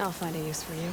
I'll find a use for you.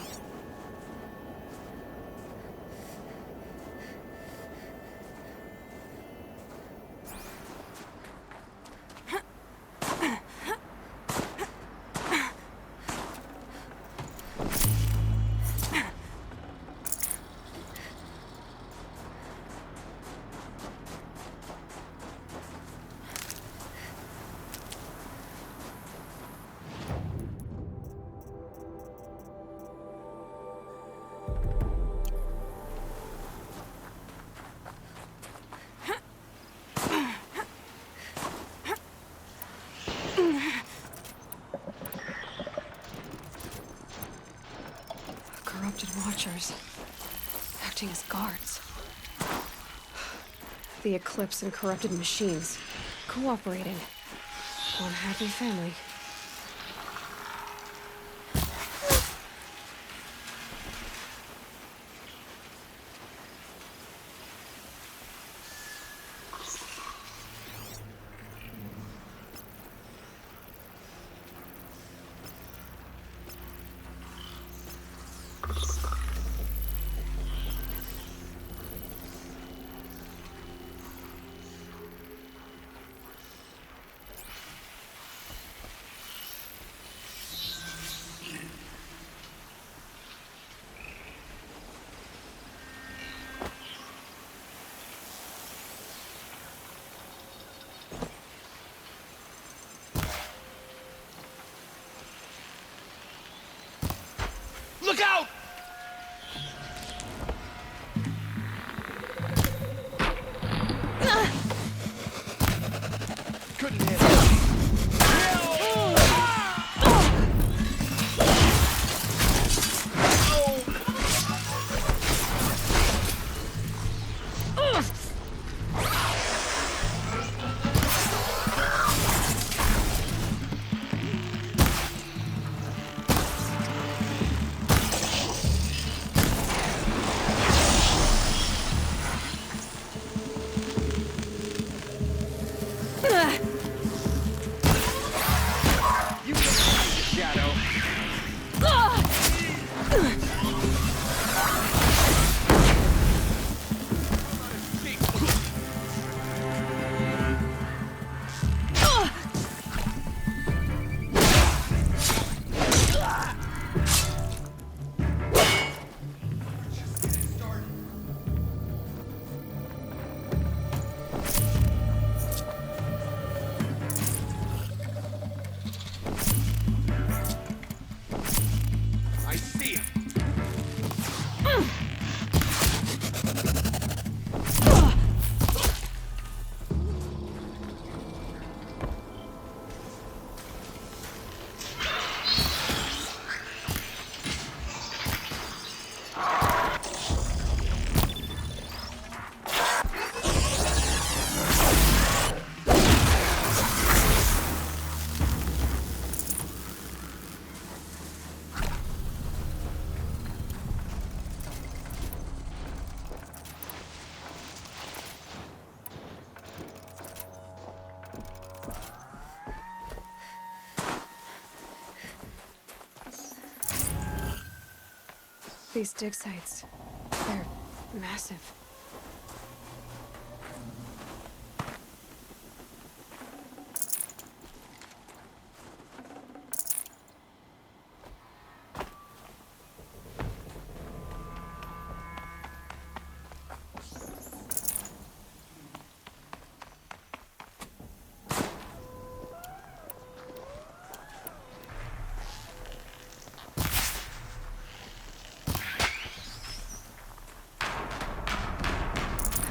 Corrupted watchers, acting as guards. The Eclipse and corrupted machines, cooperating. One happy family. Look out! Couldn't hit him. You can find the shadow. I see him. These dig sites, they're massive.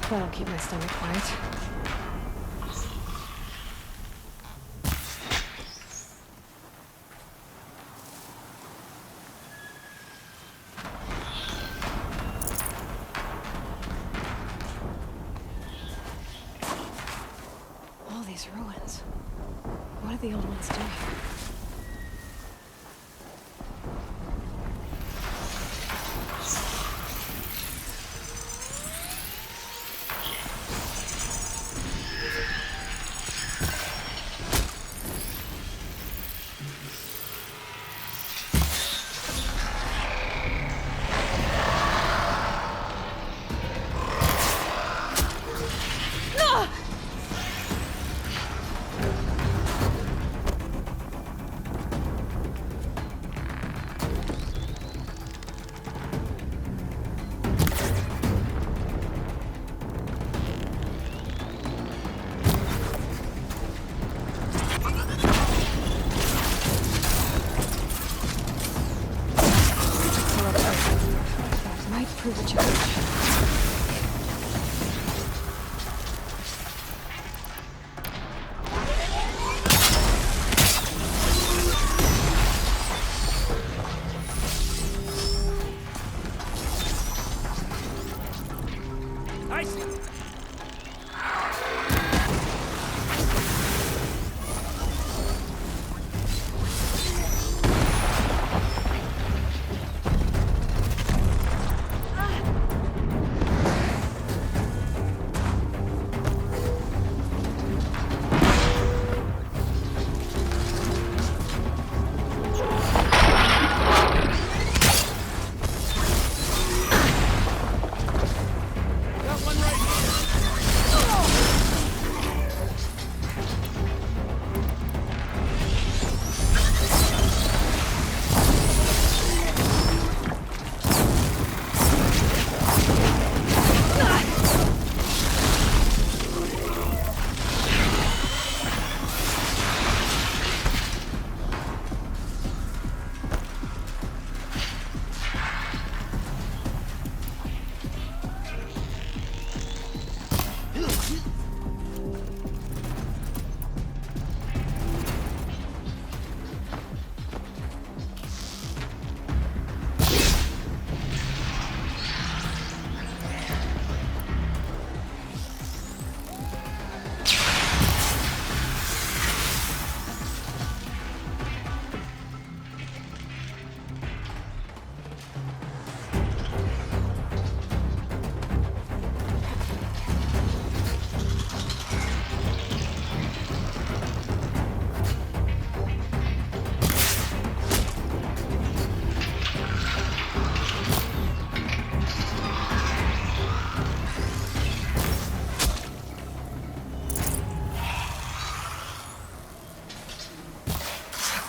That'll keep my stomach quiet. All these ruins. What did the old ones do here? of a challenge. I see. Got one right here.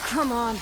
Come on.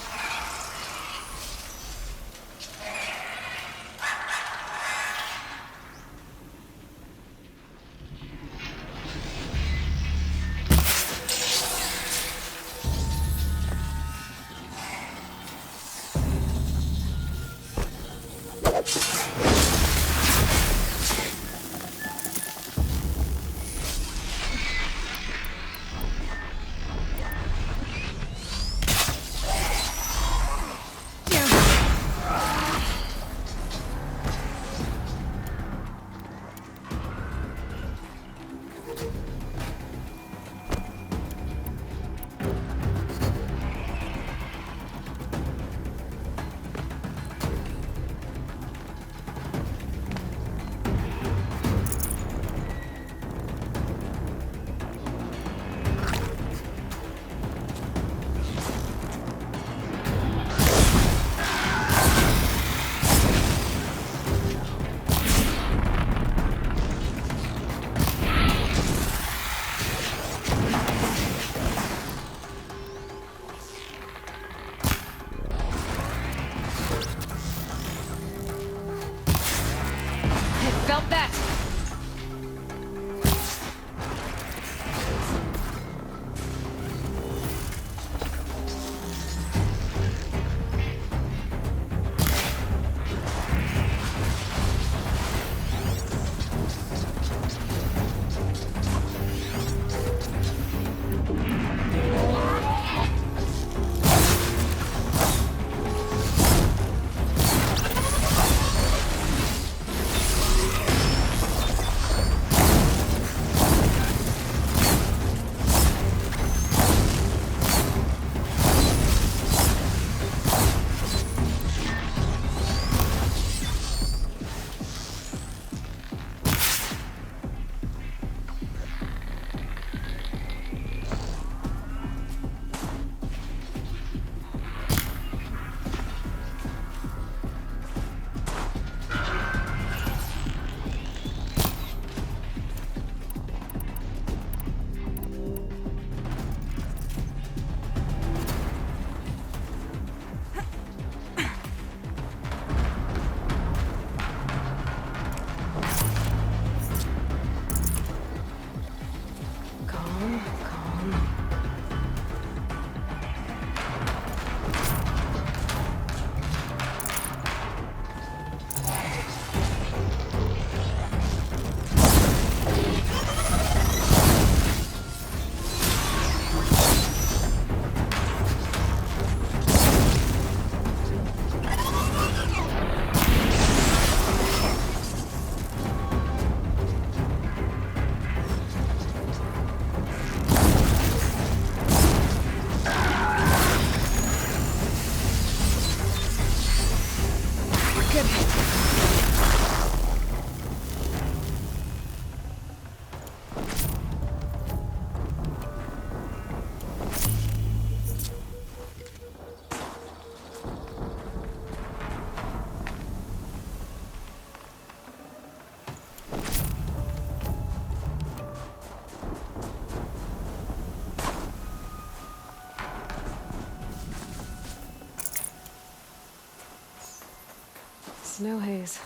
Snow haze.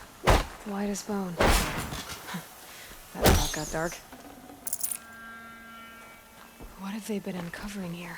White as bone. That spot got dark. What have they been uncovering here?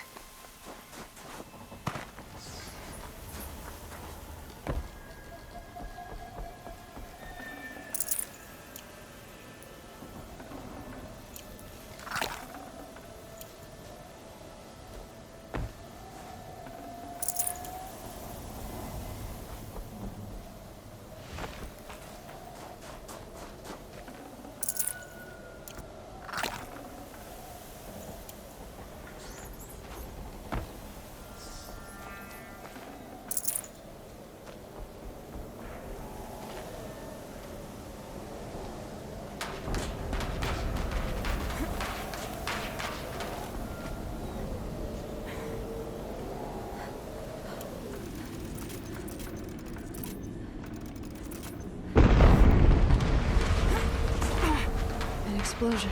Explosion.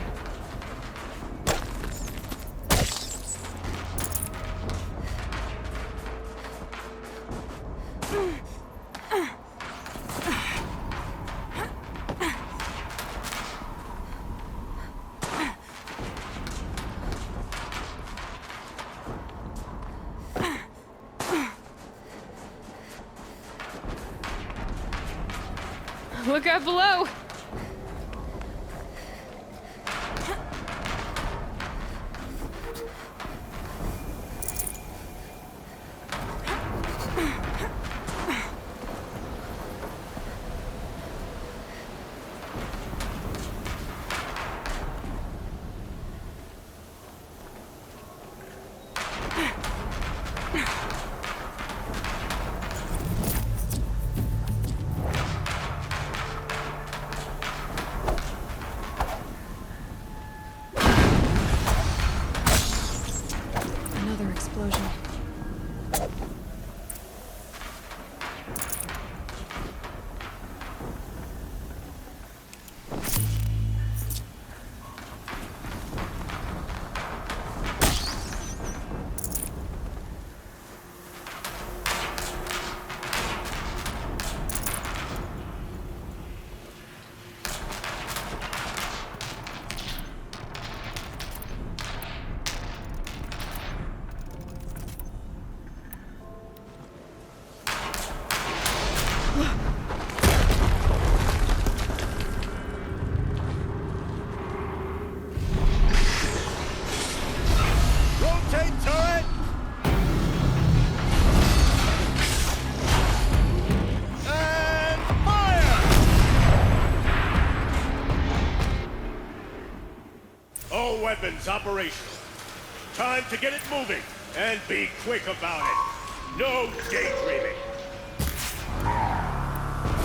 Look out below! Explosion. Weapons operational. Time to get it moving, and be quick about it. No daydreaming.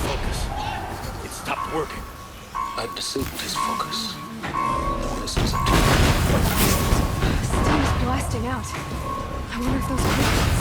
Focus. It stopped working. I disabled his focus. The pistols are Steam's blasting out. I wonder if those are...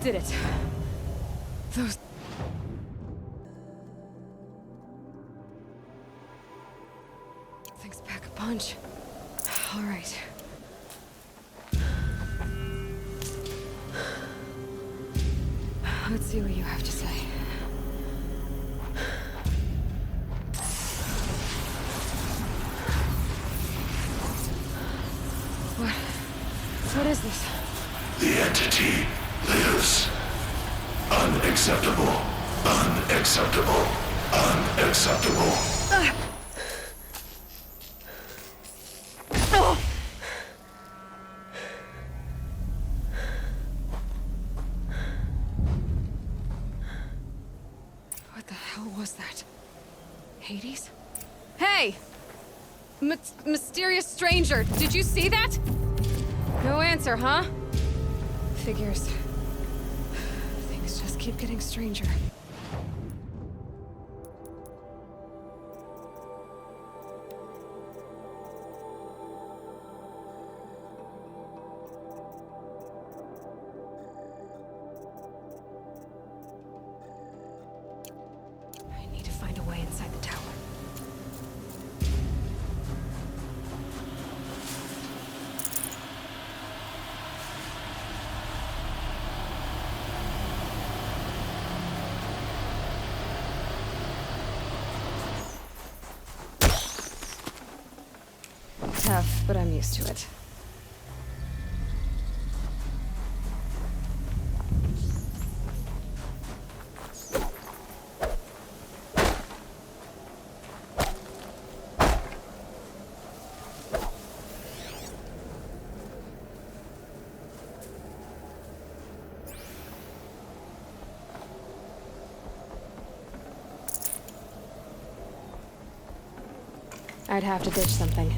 did it. Those... things pack a punch. All right. Let's see what you have to say. What is this? The entity lives. Unacceptable. Unacceptable. Unacceptable. What the hell was that? Hades? Hey! Mysterious stranger, did you see that? No answer, huh? Figures. Things just keep getting stranger. I need to find a way inside the tower. Tough, but I'm used to it. I'd have to ditch something.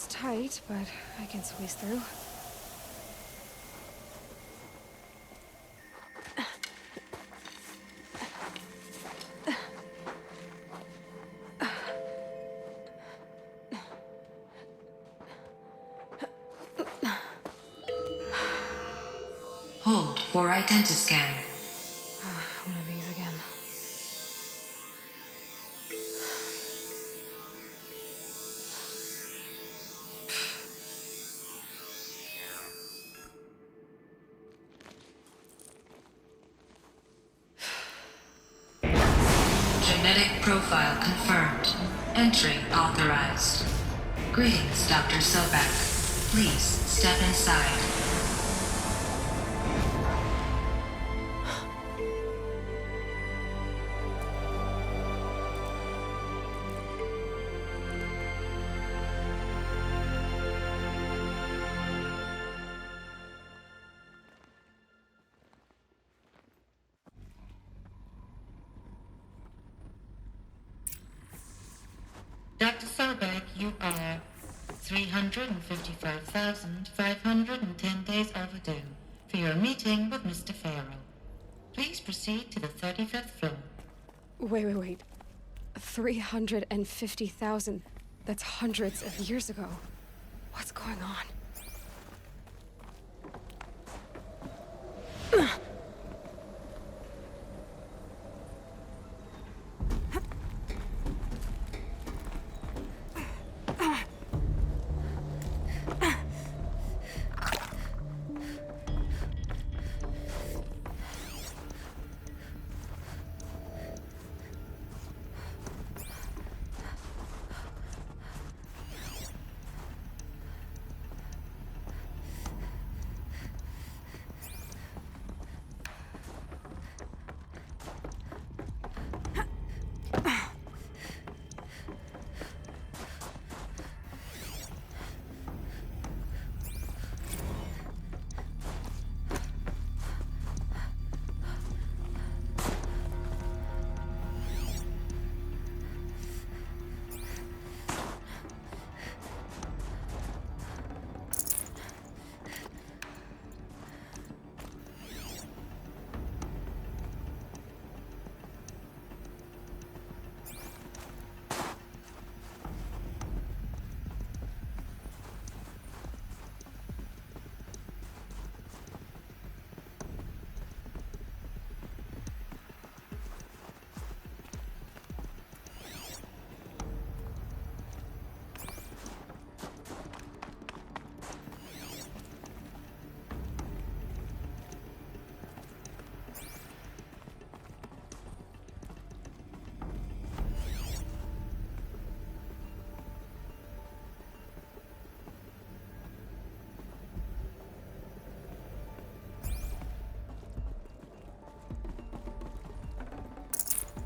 Tight, but I can squeeze through. Hold for identiscan. One of these again. Genetic profile confirmed. Entry authorized. Greetings, Dr. Sobek. Please step inside. Dr. Sobek, you are 355,510 days overdue for your meeting with Mr. Farrell. Please proceed to the 35th floor. Wait. 350,000. That's hundreds of years ago. What's going on?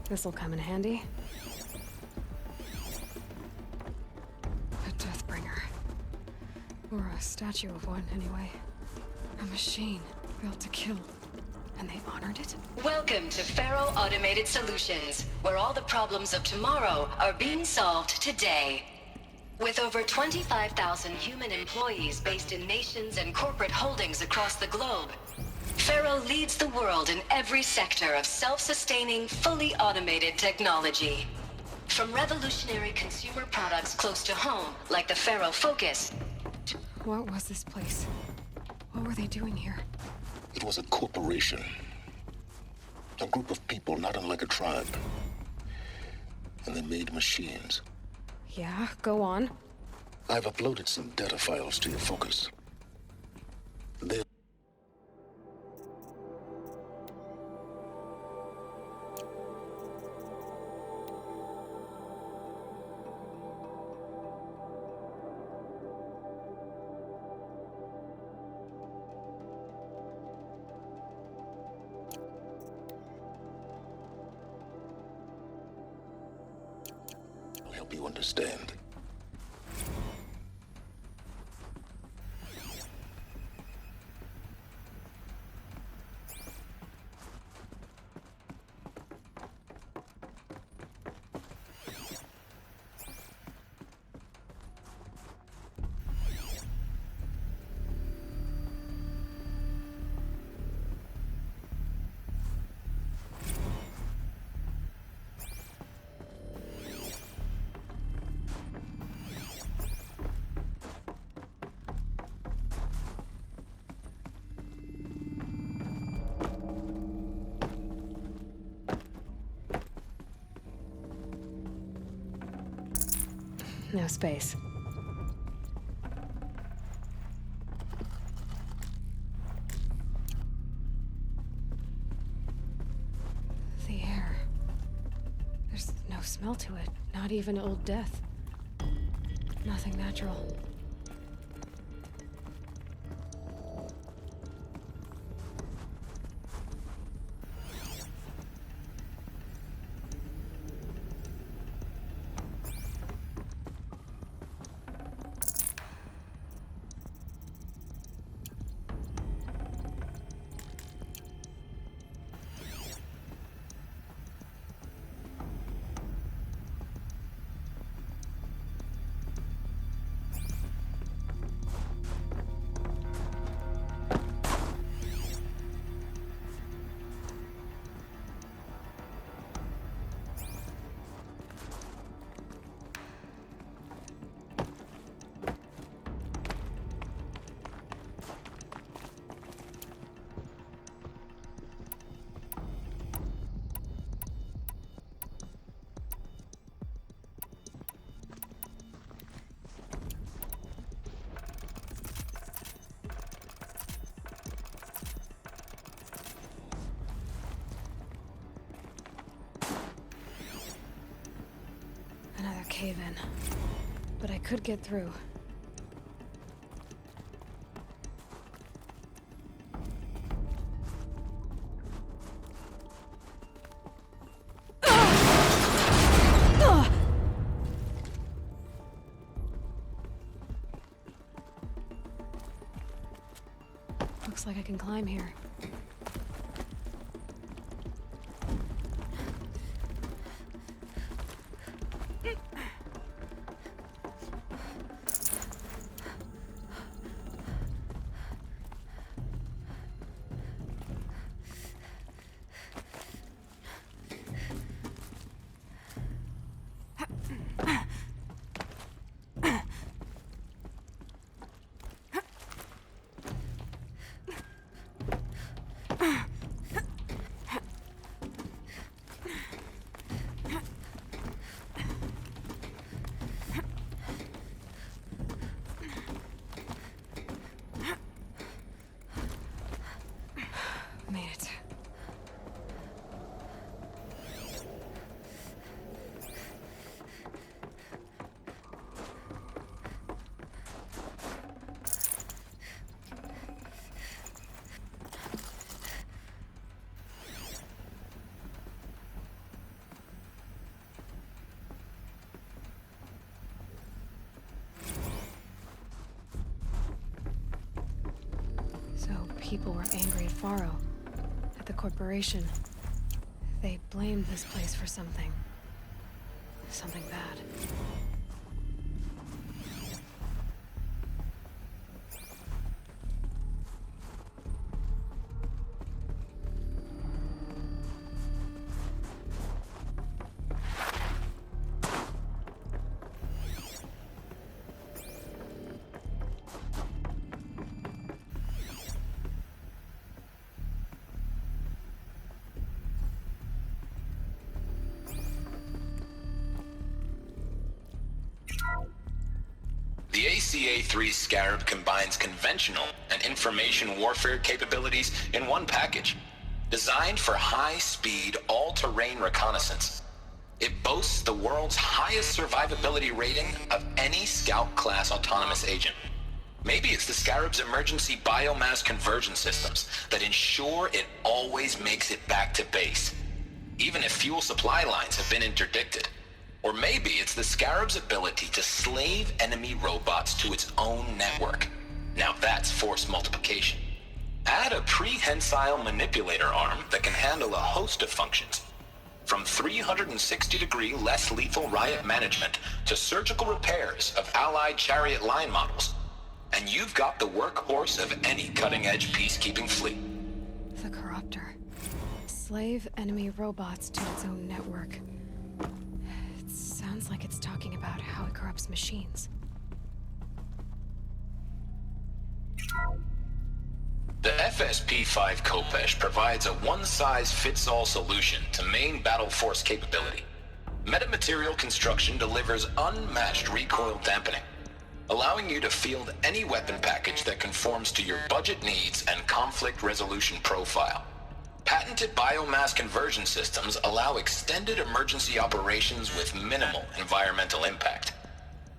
This'll come in handy. A Deathbringer. Or a statue of one, anyway. A machine built to kill. And they honored it? Welcome to Faro Automated Solutions, where all the problems of tomorrow are being solved today. With over 25,000 human employees based in nations and corporate holdings across the globe, Faro leads the world in every sector of self-sustaining, fully automated technology. From revolutionary consumer products close to home, like the Faro Focus. What was this place? What were they doing here? It was a corporation. A group of people not unlike a tribe. And they made machines. Yeah, go on. I've uploaded some data files to your Focus. They're I'll help you understand. No space. The air. There's no smell to it. Not even old death. Nothing natural. Another cave-in. But I could get through. Looks like I can climb here. people were angry at Faro, at the corporation. They blamed this place for something. Something bad. The ACA-3 Scarab combines conventional and information warfare capabilities in one package. Designed for high-speed, all-terrain reconnaissance, it boasts the world's highest survivability rating of any Scout-class autonomous agent. Maybe it's the Scarab's emergency biomass conversion systems that ensure it always makes it back to base, even if fuel supply lines have been interdicted. Or maybe it's the Scarab's ability to slave enemy robots to its own network. Now that's force multiplication. Add a prehensile manipulator arm that can handle a host of functions, from 360-degree less lethal riot management to surgical repairs of Allied chariot line models, and you've got the workhorse of any cutting-edge peacekeeping fleet. The Corruptor. Slave enemy robots to its own network. Sounds like it's talking about how it corrupts machines. The FSP-5 Khopesh provides a one-size-fits-all solution to main battle force capability. Metamaterial construction delivers unmatched recoil dampening, allowing you to field any weapon package that conforms to your budget needs and conflict resolution profile. Patented biomass conversion systems allow extended emergency operations with minimal environmental impact.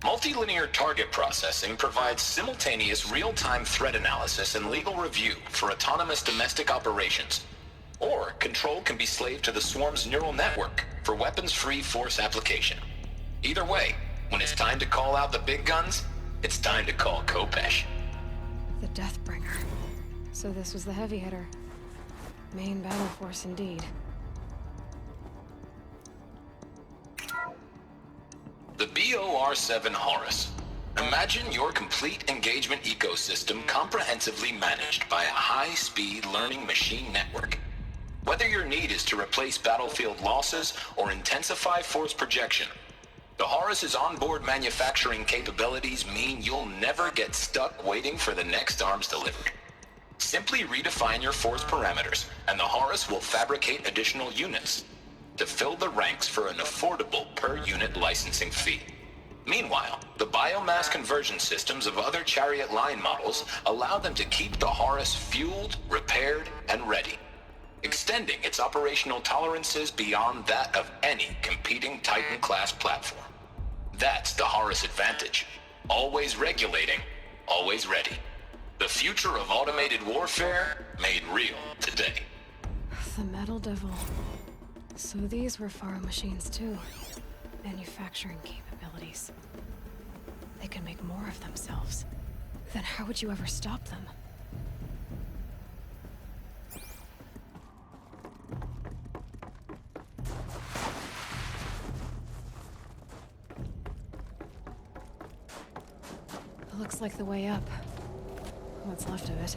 Multilinear target processing provides simultaneous real-time threat analysis and legal review for autonomous domestic operations. Or control can be slaved to the swarm's neural network for weapons-free force application. Either way, when it's time to call out the big guns, it's time to call Khopesh. The Deathbringer. So this was the heavy hitter. Main battle force indeed. The BOR-7 Horus. Imagine your complete engagement ecosystem comprehensively managed by a high-speed learning machine network. Whether your need is to replace battlefield losses or intensify force projection, the Horus's onboard manufacturing capabilities mean you'll never get stuck waiting for the next arms delivered. Simply redefine your force parameters, and the Horus will fabricate additional units to fill the ranks for an affordable per-unit licensing fee. Meanwhile, the biomass conversion systems of other chariot line models allow them to keep the Horus fueled, repaired, and ready, extending its operational tolerances beyond that of any competing Titan-class platform. That's the Horus advantage. Always regulating, always ready. The future of automated warfare made real today. The Metal Devil. So these were Faro machines too. Manufacturing capabilities. They can make more of themselves. Then how would you ever stop them? Looks like the way up. What's left of it.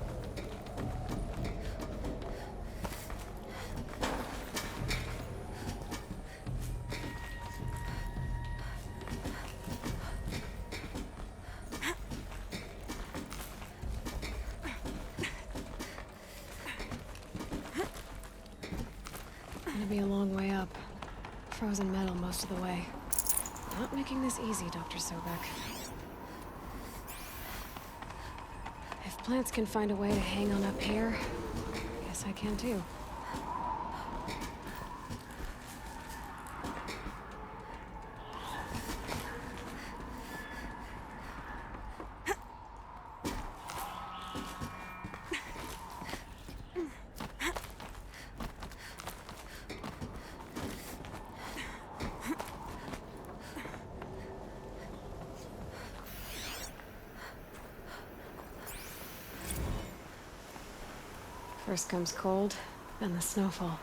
Gonna be a long way up. Frozen metal most of the way. Not making this easy, Dr. Sobek. If plants can find a way to hang on up here, guess I can too. First comes cold, then the snowfall.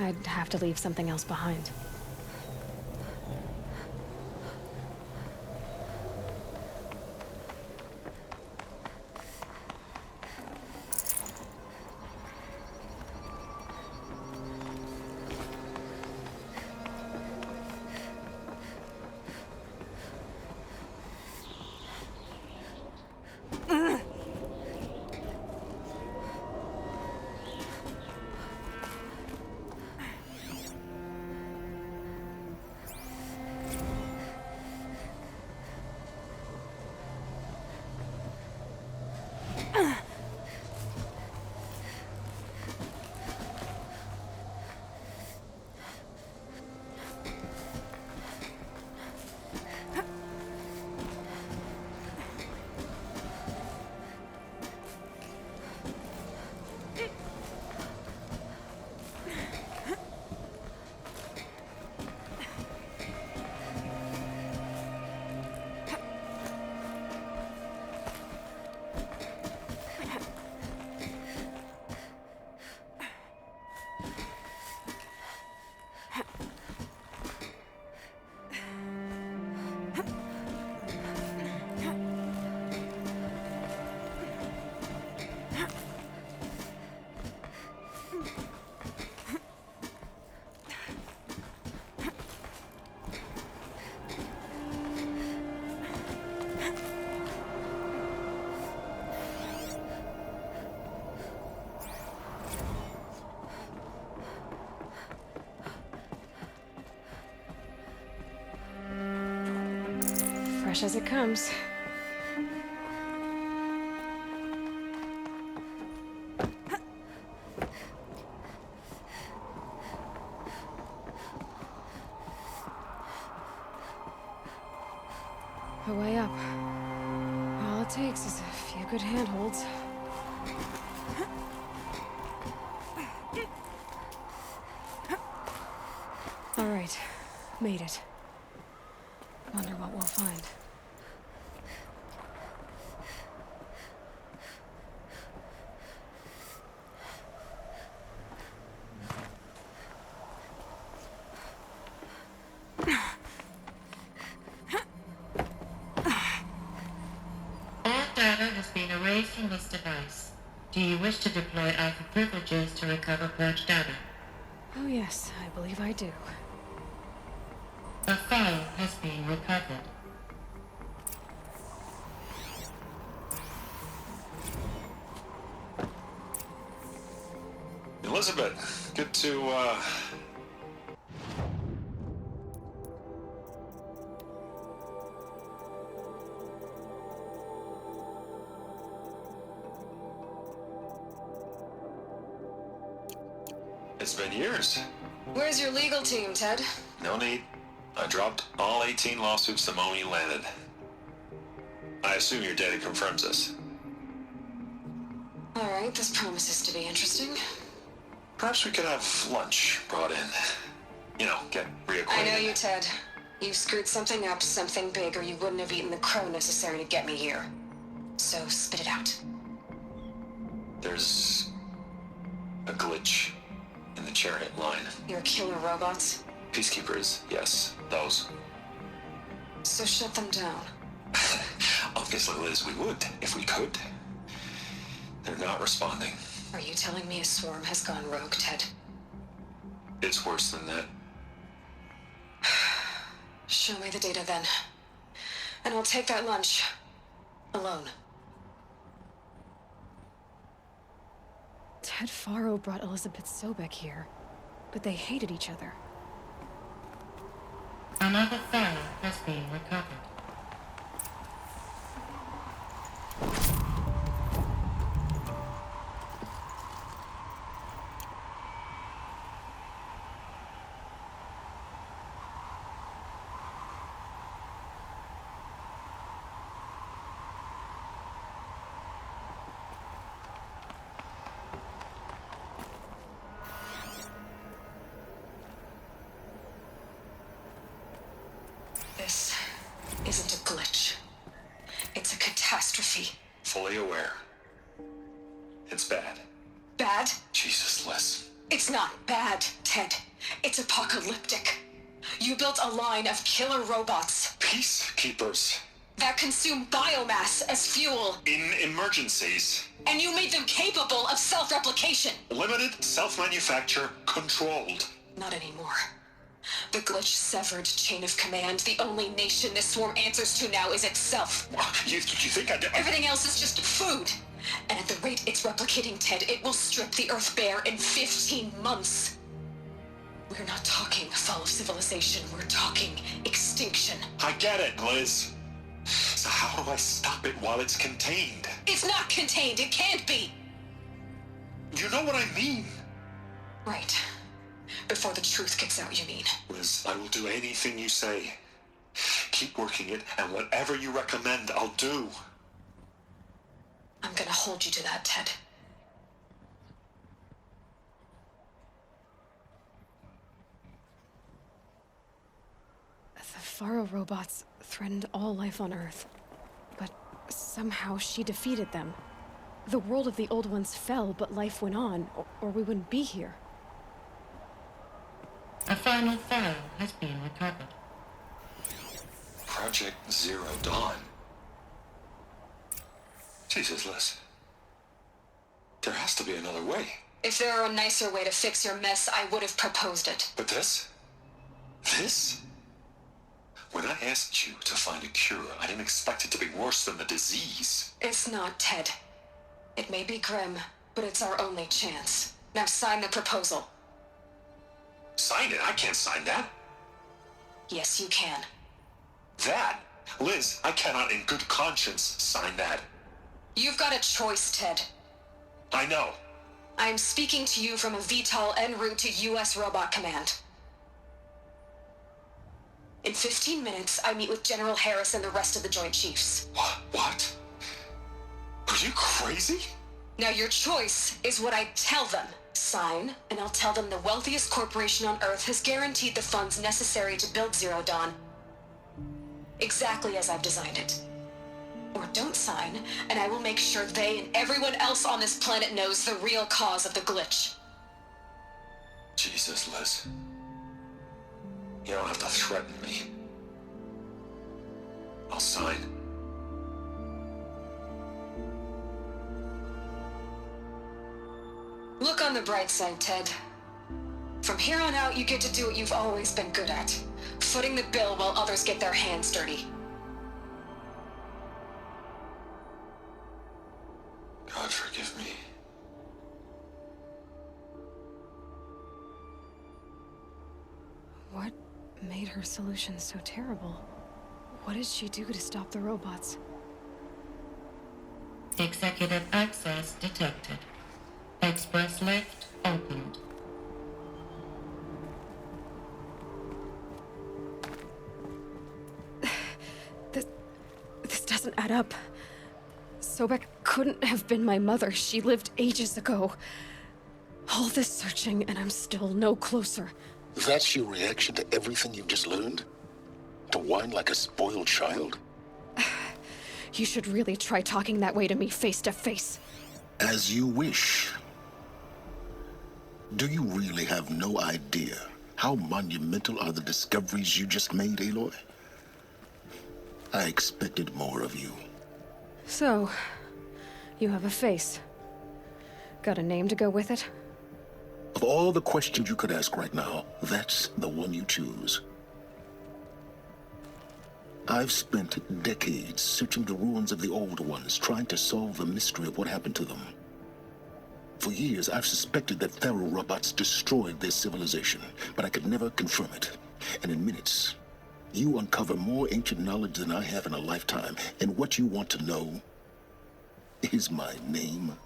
I'd have to leave something else behind. Fresh as it comes. A way up. All it takes is a few good handholds. All right, made it. Wonder what we'll find. Data has been erased from this device. Do you wish to deploy Alpha privileges to recover purged data? Oh yes, I believe I do. A file has been recovered. Elizabeth, good to, It's been years. Where's your legal team, Ted? No need. I dropped all 18 lawsuits the moment you landed. I assume your data confirms this. All right, this promises to be interesting. Perhaps we could have lunch brought in. You know, get reacquainted. I know you, Ted. You screwed something up, something big, or you wouldn't have eaten the crow necessary to get me here. So spit it out. There's a glitch in the chariot line. Your killer robots? Peacekeepers, yes, those. So shut them down. Obviously, Liz, we would, if we could. They're not responding. Are you telling me a swarm has gone rogue, Ted? It's worse than that. Show me the data then. And I'll take that lunch. Alone. Ted Faro brought Elizabeth Sobek here, but they hated each other. Another file has been recovered. fully aware. It's bad. Bad? Jesus, Liz. It's not bad, Ted. It's apocalyptic. You built a line of killer robots Peacekeepers. that consume biomass as fuel, In emergencies. and you made them capable of self-replication. Limited, self-manufacture, controlled. Not anymore. The glitch severed chain of command. The only nation this swarm answers to now is itself. You think I did? Everything else is just food. And at the rate it's replicating, Ted, it will strip the Earth bare in 15 months. We're not talking fall of civilization. We're talking extinction. I get it, Liz. So how do I stop it while it's contained? It's not contained. It can't be. You know what I mean. Right. Before the truth gets out, you mean? Liz, I will do anything you say. Keep working it, and whatever you recommend, I'll do. I'm gonna hold you to that, Ted. The Faro robots threatened all life on Earth. But somehow she defeated them. The world of the old ones fell, but life went on, or we wouldn't be here. A final Pharaoh has been recovered. Project Zero Dawn. Jesus, Liz. There has to be another way. If there were a nicer way to fix your mess, I would have proposed it. But this? This? When I asked you to find a cure, I didn't expect it to be worse than the disease. It's not, Ted. It may be grim, but it's our only chance. Now sign the proposal. Sign it? I can't sign that. Yes, you can. That? Liz, I cannot in good conscience sign that. You've got a choice, Ted. I know. I'm speaking to you from a VTOL en route to U.S. Robot Command. In 15 minutes, I meet with General Harris and the rest of the Joint Chiefs. What? Are you crazy? Now your choice is what I tell them. Sign, and I'll tell them the wealthiest corporation on Earth has guaranteed the funds necessary to build Zero Dawn. Exactly as I've designed it. Or don't sign, and I will make sure they and everyone else on this planet knows the real cause of the glitch. Jesus, Liz. You don't have to threaten me. I'll sign. Look on the bright side, Ted. From here on out, you get to do what you've always been good at. Footing the bill while others get their hands dirty. God forgive me. What made her solution so terrible? What did she do to stop the robots? Executive access detected. Express lift opened. This doesn't add up. Sobek couldn't have been my mother. She lived ages ago. All this searching, and I'm still no closer. That's your reaction to everything you've just learned? To whine like a spoiled child? You should really try talking that way to me face to face. As you wish. Do you really have no idea how monumental are the discoveries you just made, Aloy? I expected more of you. So, you have a face. Got a name to go with it? Of all the questions you could ask right now, that's the one you choose. I've spent decades searching the ruins of the old ones, trying to solve the mystery of what happened to them. For years, I've suspected that Faro robots destroyed their civilization, but I could never confirm it. And in minutes, you uncover more ancient knowledge than I have in a lifetime, and what you want to know is my name.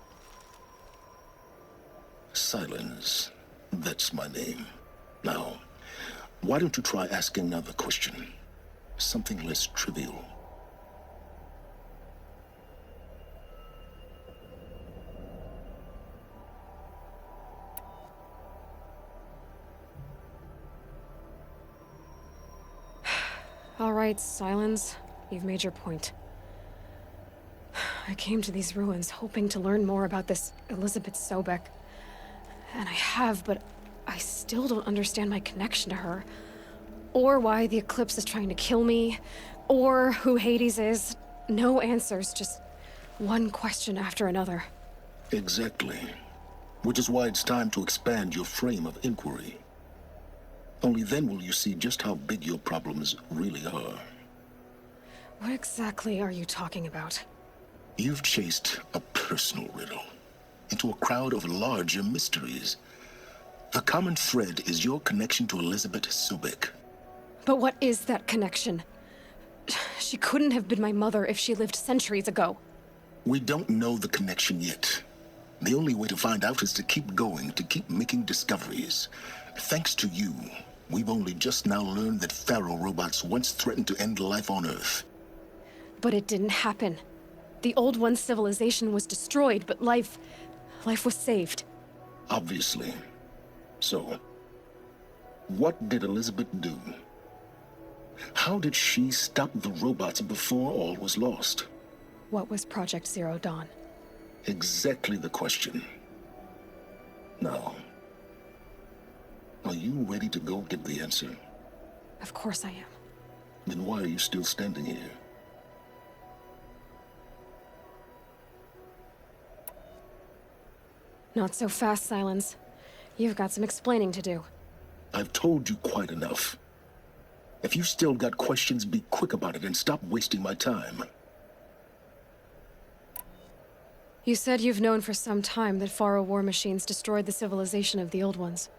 Silence. That's my name. Now, why don't you try asking another question? Something less trivial. All right, Silence. You've made your point. I came to these ruins hoping to learn more about this Elizabeth Sobek. And I have, but I still don't understand my connection to her. Or why the Eclipse is trying to kill me. Or who Hades is. No answers, just one question after another. Exactly. Which is why it's time to expand your frame of inquiry. Only then will you see just how big your problems really are. What exactly are you talking about? You've chased a personal riddle into a crowd of larger mysteries. The common thread is your connection to Elizabeth Sobek. But what is that connection? She couldn't have been my mother if she lived centuries ago. We don't know the connection yet. The only way to find out is to keep going, to keep making discoveries. Thanks to you, we've only just now learned that Pharaoh robots once threatened to end life on Earth. But it didn't happen. The Old One's civilization was destroyed, but life was saved. Obviously. So, what did Elizabeth do? How did she stop the robots before all was lost? What was Project Zero Dawn? Exactly the question. Now, are you ready to go get the answer? Of course I am. Then why are you still standing here? Not so fast, Silence. You've got some explaining to do. I've told you quite enough. If you've still got questions, be quick about it and stop wasting my time. You said you've known for some time that Pharaoh war machines destroyed the civilization of the Old Ones.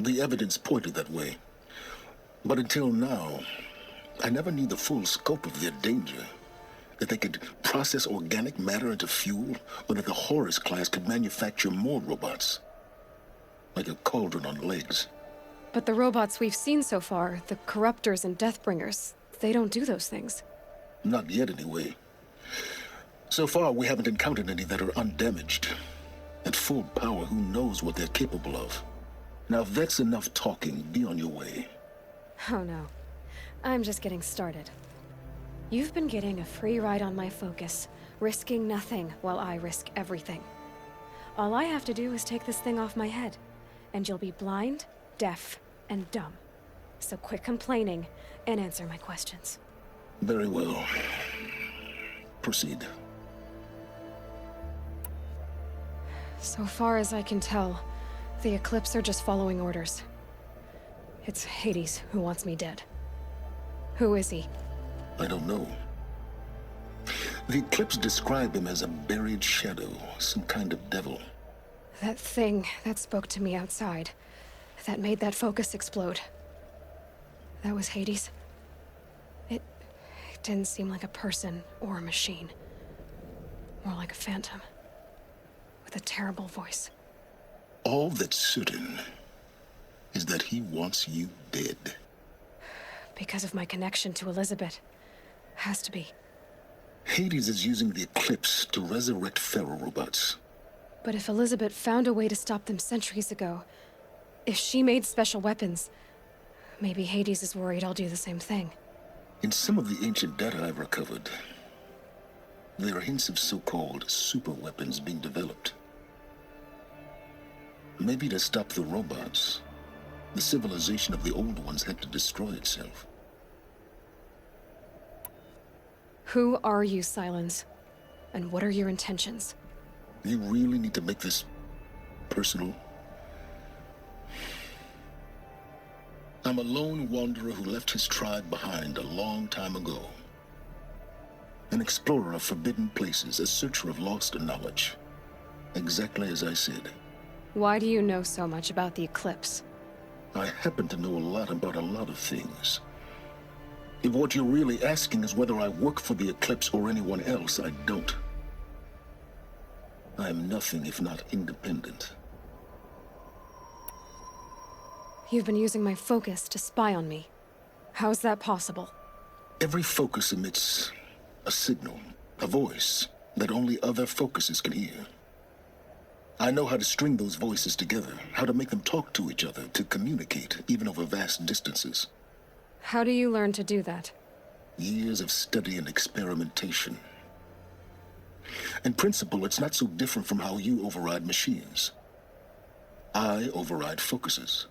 The evidence pointed that way. But until now, I never knew the full scope of their danger. That they could process organic matter into fuel, or that the Horus class could manufacture more robots. Like a cauldron on legs. But the robots we've seen so far, the Corruptors and Deathbringers, they don't do those things. Not yet, anyway. So far, we haven't encountered any that are undamaged. At full power, who knows what they're capable of? Now, if that's enough talking, be on your way. Oh no. I'm just getting started. You've been getting a free ride on my focus, risking nothing while I risk everything. All I have to do is take this thing off my head, and you'll be blind, deaf, and dumb. So quit complaining and answer my questions. Very well. Proceed. So far as I can tell, the Eclipse are just following orders. It's Hades who wants me dead. Who is he? I don't know. The Eclipse describe him as a buried shadow, some kind of devil. That thing that spoke to me outside, that made that focus explode. That was Hades. It didn't seem like a person or a machine. More like a phantom. With a terrible voice. All that's certain is that he wants you dead. Because of my connection to Elizabeth. Has to be. Hades is using the Eclipse to resurrect Pharaoh robots. But if Elizabeth found a way to stop them centuries ago, if she made special weapons, maybe Hades is worried I'll do the same thing. In some of the ancient data I've recovered, there are hints of so-called super weapons being developed. Maybe to stop the robots, the civilization of the Old Ones had to destroy itself. Who are you, Silence? And what are your intentions? You really need to make this personal? I'm a lone wanderer who left his tribe behind a long time ago. An explorer of forbidden places, a searcher of lost knowledge. Exactly as I said. Why do you know so much about the Eclipse? I happen to know a lot about a lot of things. If what you're really asking is whether I work for the Eclipse or anyone else, I don't. I am nothing if not independent. You've been using my focus to spy on me. How's that possible? Every focus emits a signal, a voice that only other focuses can hear. I know how to string those voices together, how to make them talk to each other, to communicate, even over vast distances. How do you learn to do that? Years of study and experimentation. In principle, it's not so different from how you override machines. I override focuses.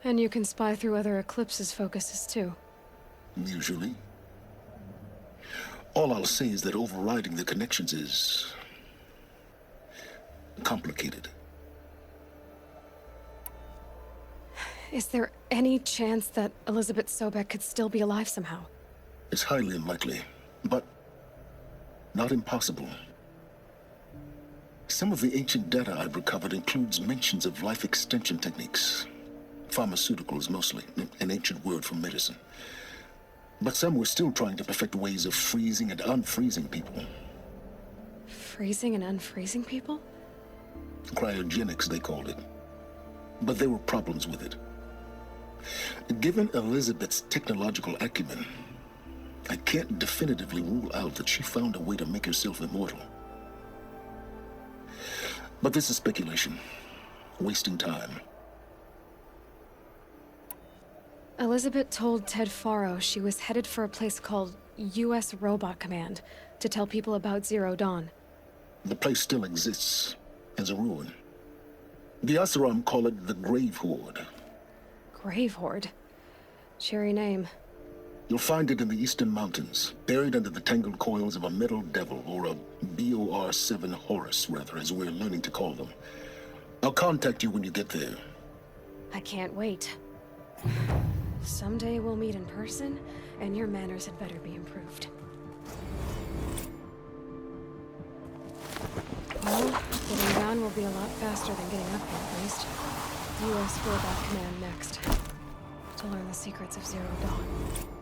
And you can spy through other Eclipse's focuses, too. Usually. All I'll say is that overriding the connections is complicated. Is there any chance that Elizabeth Sobek could still be alive somehow? It's highly unlikely, but not impossible. Some of the ancient data I've recovered includes mentions of life extension techniques. Pharmaceuticals, mostly, an ancient word for medicine. But some were still trying to perfect ways of freezing and unfreezing people. Freezing and unfreezing people? Cryogenics, they called it. But there were problems with it. Given Elizabeth's technological acumen, I can't definitively rule out that she found a way to make herself immortal. But this is speculation. Wasting time. Elizabeth told Ted Faro she was headed for a place called U.S. Robot Command to tell people about Zero Dawn. The place still exists as a ruin. The Asaram call it the Grave Horde. Grave Horde? Cheery name. You'll find it in the Eastern Mountains, buried under the tangled coils of a metal devil, or a BOR-7 Horus, rather, as we're learning to call them. I'll contact you when you get there. I can't wait. Someday we'll meet in person, and your manners had better be improved. Well, getting down will be a lot faster than getting up here, at least. U.S. Robot Command next. To learn the secrets of Zero Dawn.